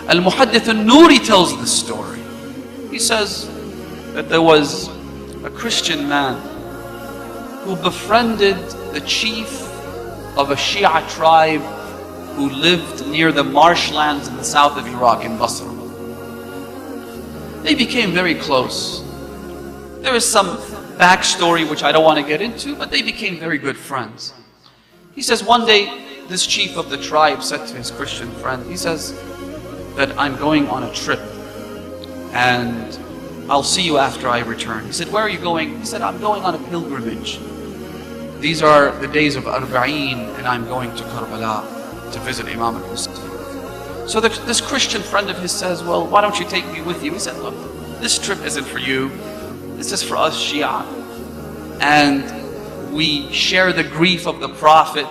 Al-Muhaddith al-Nuri tells this story. He says that there was a Christian man who befriended the chief of a Shia tribe who lived near the marshlands in the south of Iraq, in Basra. They became very close. There is some backstory which I don't want to get into, but they became very good friends. He says one day this chief of the tribe said to his Christian friend, he says that I'm going on a trip and I'll see you after I return. He said, where are you going? He said, I'm going on a pilgrimage. These are the days of Arba'een and I'm going to Karbala to visit Imam Hussain. So this Christian friend of his says, well, why don't you take me with you? He said, look, this trip isn't for you. This is for us Shia. And we share the grief of the Prophet.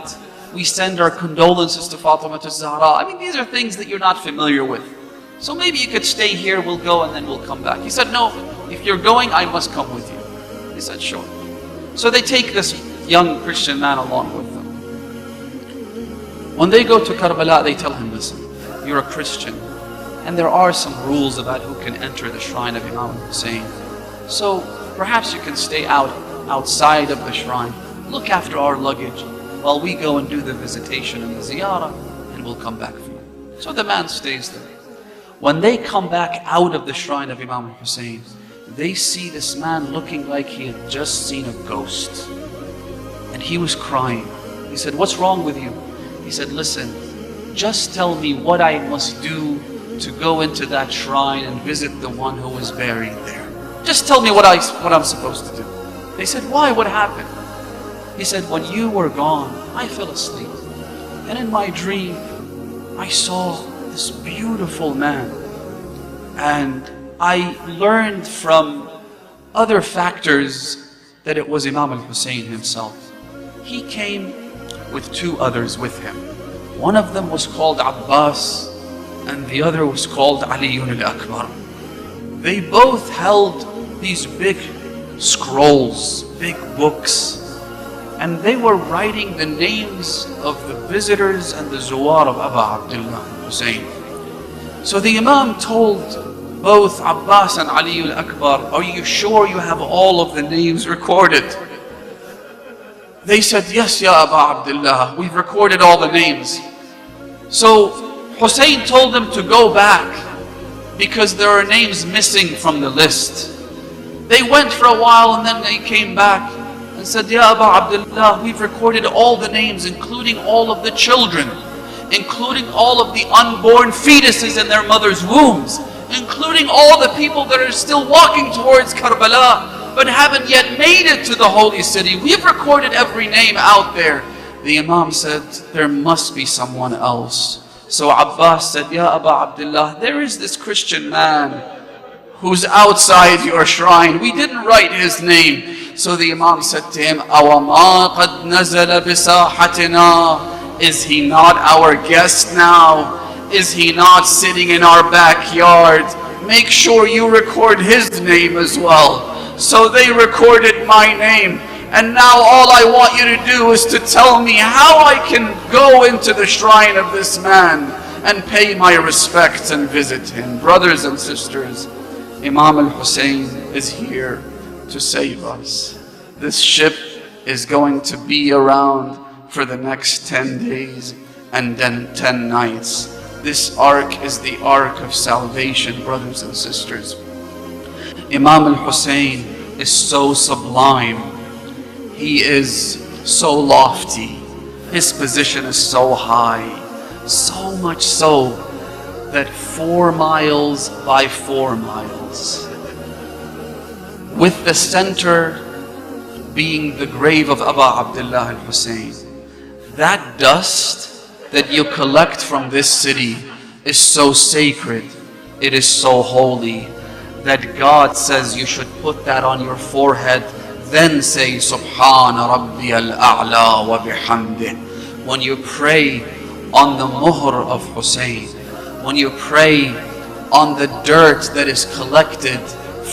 We send our condolences to Fatima al-Zahra. I mean, these are things that you're not familiar with. So maybe you could stay here, we'll go and then we'll come back. He said, no, if you're going, I must come with you. He said, sure. So they take this young Christian man along with them. When they go to Karbala, they tell him, listen, you're a Christian, and there are some rules about who can enter the shrine of Imam Hussain. So perhaps you can stay outside of the shrine, look after our luggage, while we go and do the visitation and the ziyarah, and we'll come back for you. So the man stays there. When they come back out of the shrine of Imam Hussain, they see this man looking like he had just seen a ghost. And he was crying. He said, what's wrong with you? He said, listen, just tell me what I must do to go into that shrine and visit the one who was buried there. Just tell me what I'm supposed to do. They said, why? What happened? He said, when you were gone, I fell asleep. And in my dream, I saw this beautiful man. And I learned from other factors that it was Imam al-Hussain himself. He came with two others with him. One of them was called Abbas, and the other was called Ali al-Akbar. They both held these big scrolls, big books, and they were writing the names of the visitors and the Zuwar of Abu Abdullah Hussain. So the Imam told both Abbas and Ali al-Akbar, are you sure you have all of the names recorded? They said, yes, Ya Abu Abdullah, we've recorded all the names. So Hussein told them to go back because there are names missing from the list. They went for a while and then they came back and said, Ya Abu Abdullah, we've recorded all the names, including all of the children, including all of the unborn fetuses in their mother's wombs, including all the people that are still walking towards Karbala but haven't yet made it to the holy city. We've recorded every name out there. The Imam said, there must be someone else. So Abbas said, Ya Abu Abdullah, there is this Christian man who's outside your shrine. We didn't write his name. So the Imam said to him, Awama qad nazala bisahatina. Is he not our guest now? Is he not sitting in our backyard? Make sure you record his name as well. So they recorded my name. And now all I want you to do is to tell me how I can go into the shrine of this man and pay my respects and visit him. Brothers and sisters, Imam al-Hussain is here to save us. This ship is going to be around for the next 10 days and then 10 nights. This ark is the ark of salvation, brothers and sisters. Imam al-Hussain is so sublime. He is so lofty. His position is so high. So much so that 4 miles by 4 miles, with the center being the grave of Abu Abdullah al-Hussain. That dust that you collect from this city is so sacred, it is so holy, that God says you should put that on your forehead, then say Subhana Rabbiyal A'la wa bihamdih. When you pray on the muhr of Hussain, when you pray on the dirt that is collected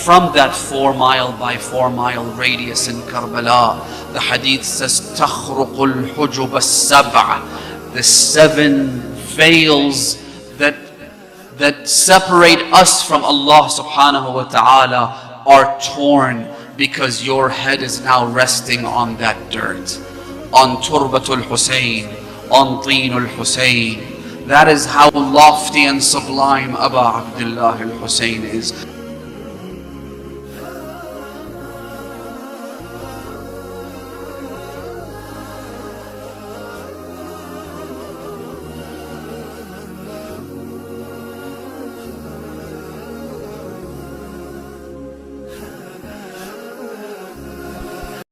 from that 4 mile by 4 mile radius in Karbala, the hadith says تَخْرُقُ الْحُجُبَ السَّبْعَ, the 7 veils that that separate us from Allah subhanahu wa ta'ala are torn, because your head is now resting on that dirt, on Turbatul Hussain, on Teenul Hussain. That is how lofty and sublime Aba Abdullah al-Hussain is.